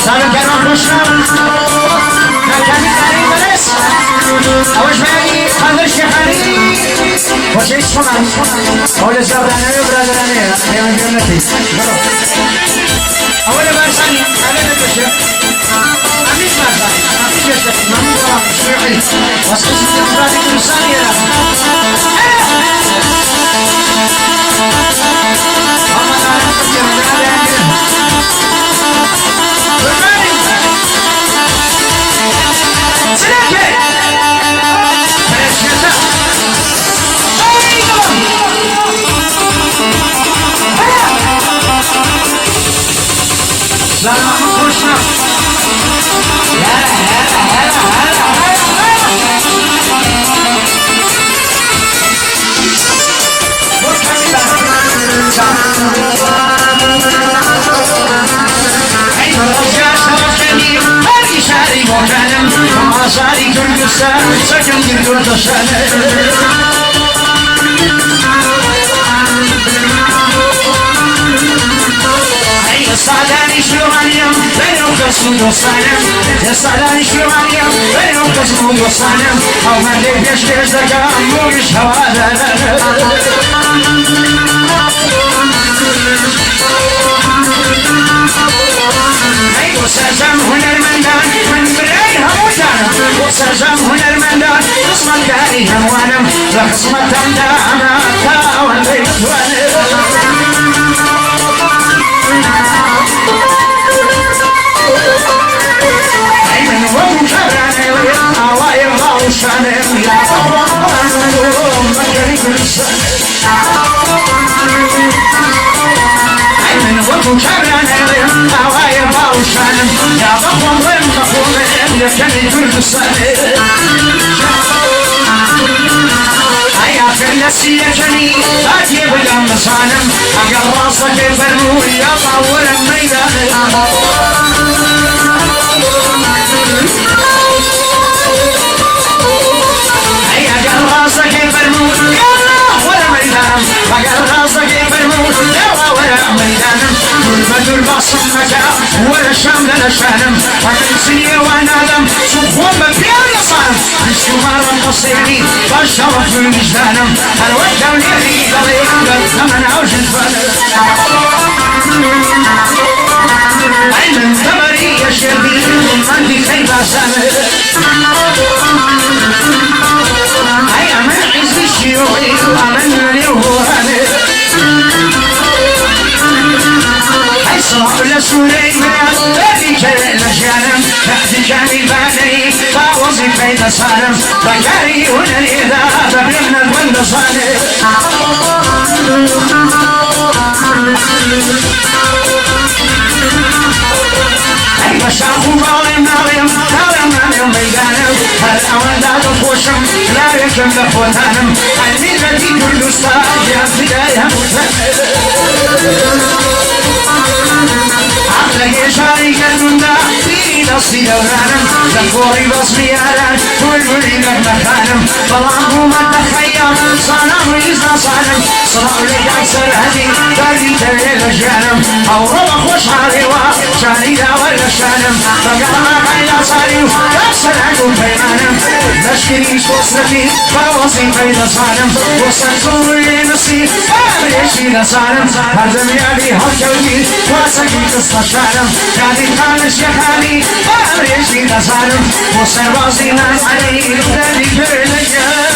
صاروا كانوا خشنا كان كريم بلس أوش بيجي قدر شحري وش اسمه أول زبرانة وبرادرانة يا من جنتي أول بارساني أنا نتوشة أمين بارساني أمين جسدي مامي دوام شوعي واسكسي تبرادي كرساني يا لا ما خشنا صاري كردستان سكن كردستان الصعداني شلوانيم بينهم قسم وصانم الصعداني شلوانيم بينهم قسم وصانم أو ما لي بيش دقا موش هوادا وسرزم هنرمندان من برين همودانا وسرزم هنرمندان قسمت داري هموانم لقسمت دانا تاوان بيتوانم أيمن ومكراني ويقاوي الغوشانم يا الله مجري كرسانم أيمن ومكراني ويقاوي الغوشانم يا بخوم ومخوم يكني كرسانم أيا فلسي يجني أجيب الأمصانم أقل راسك البرمو يا طول الميدان أيا أقل راسك البرمو يا الله ولا ميدان أقل راسك البرمو يا الله ولا ميدان بدل بصمك ولا شام لا شانم أكل سنية ونادم سخون ببيان يصانم الشمار القصيري والشرف المجدانم الوجه واليدي قضيب الثمن عوج الفانم أيمن ثمري يا شربي عندي خيبة سامر أي أمن عز الشيوعي وأمن اليوهاني صار لسليمان الذي كان لجانم تحت جانباني فوظيفة صارم بكاري هنا الإذا بابن والنصاني أي مشاخو ظالم ناظم ناظم ميدانم الأولاد خوشم لا يكن لخوتانم الميزة كل أستاذ يا بداية عقلك شارك المندا في نصي دورانم لفوري بصري آلان كل لك مكانم طلعه ما تخير صنم ريزنا صنم صنع لي أكثر هدي تالي تبيل جانم أو ربا خوش عريوة شاني داور شانم فقرنا خيلا صاريو يكسر عقل بيمانم نشكري شوصنتي فوصيفة صانم وصنصور لي نصي أمريشي لصانم هردم يالي هالكوتي واسكي قصة شانم كادي خانش يخاني أمريشي لصانم وصنبازي ناس علي لبناني برلجان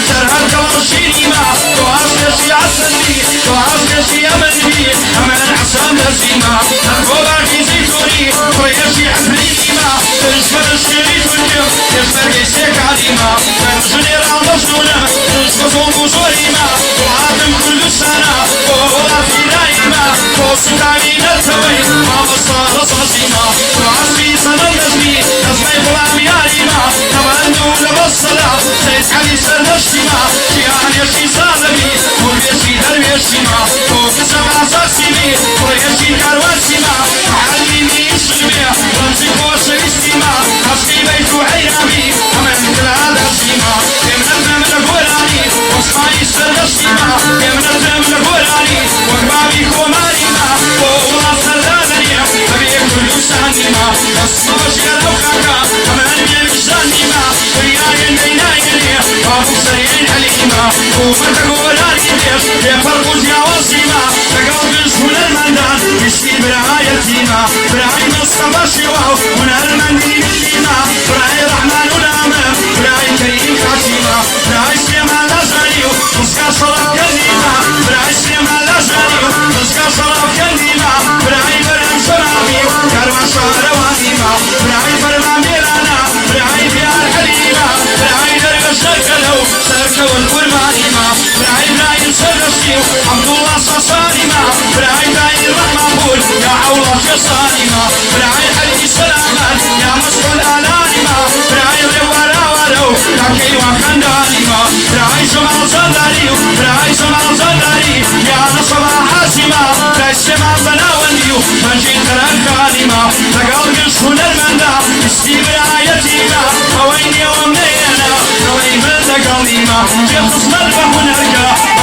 Sarhad قمر شيما وعصر شي عسلي وعصر شي أمني أمان عسام لزيما الغوبة في زيتوني ويشي حفليما تنشفر الشريط والجم يشفر يسيك عليما تنشني رعب شنونا تنشفصون بوشوريما وعاتم كل سنة وغوبة في دايما وصوت عمين التوي ومصار صاصيما وعصري سنة نزمي نزمي بلام ياريما نماندو لبصلا سيد علي سردشتما شيان يشي صالبي وريشي درويشيما وقسم عصاصيمي وريشي كارواسيما معلمي سلمي رمزي قوس الاستيما عصري بيت عيرامي أمن كالعادة سيما يمن الزمن الغولاني وصماي سردشتما يمن الزمن الغولاني وقبابي كوماريما وولا سردانيا أبيك كل سانيما أصبح شيرا وخاكا أمن يمشانيما وياي النينايني وابو سريين عليما ومرك غولاني بيش يفرقوا جاوزيما تقلب الشهول المندان يشتي برعايتيما برعاي مصطفى شواو من المندين الليما برعاي رحمن ونعمة برعاي كريم خاتيما برعاي سليمان لازاريو نسكا صلاة كلمة برعاي سليمان لازاريو نسكا صلاة كلمة برعاي برم شرابي كروان شهروانيما برعاي فرمان ميرانا برعاي بيار حليما برعاي درقش درقلو سركو القرمانيما برعاي برايم سرشيو عبد الله صصانيما برعاي براي الرحمن يا عوض يا صانيما برعاي حلي سلامان يا مسؤول الانيما برعاي الروارا ورو يا كيوا خندانيما برعاي شمال صدريو برعاي شمال صدري يا نصبا حاسما براي سما بناونديو منجي تركانيما تقلق الشهول المندا استي برايتيما وين يوم لينا وين بلدقليما شيخ اسمه هنالك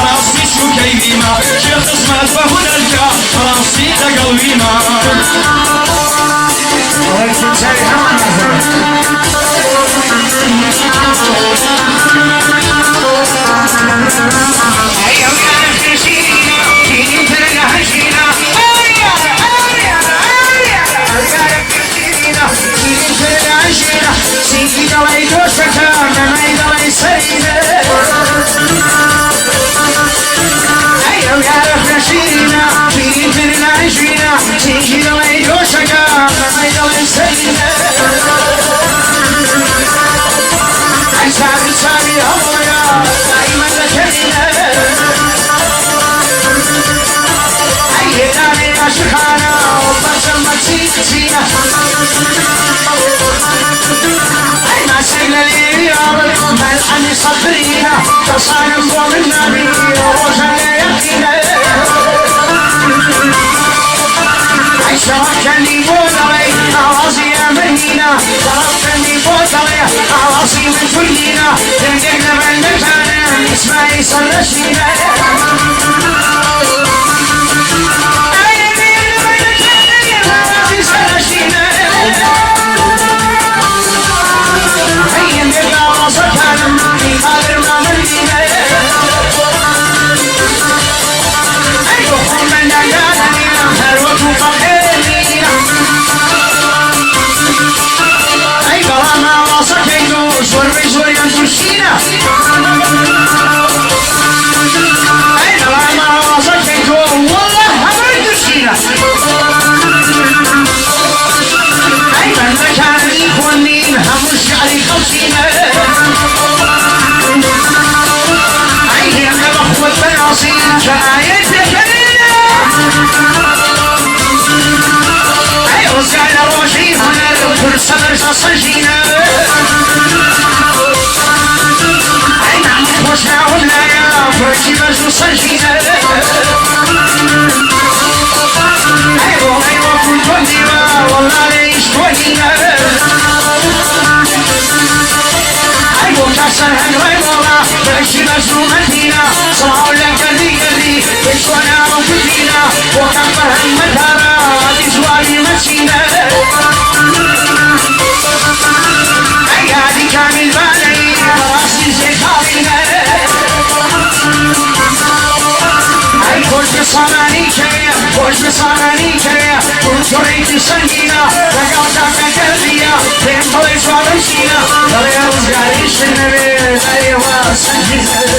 راسي شو كيفيما شيخ اسمه هنالك راسي تقلبيما ولكن سيحان أيوم يا نفسينا كيني ترقى هشينا سيدي دواي دوشكا نماي دواي سيدة أيو يا رب نشينا سيدي ترنا عشينا سيدي دواي دوشكا نماي دواي سيدة أي سابي سابي هويا دايما لكينا أي داني أشخانا وبشر مكسينا ملحن صدرينا تصانم ضم النبي ووجه يقينا أي شركني بوضعي أعوصي أمنينا شركني بوضعي أعوصي من كلنا تنقل من مكان اسمعي صلشينا Sanjina,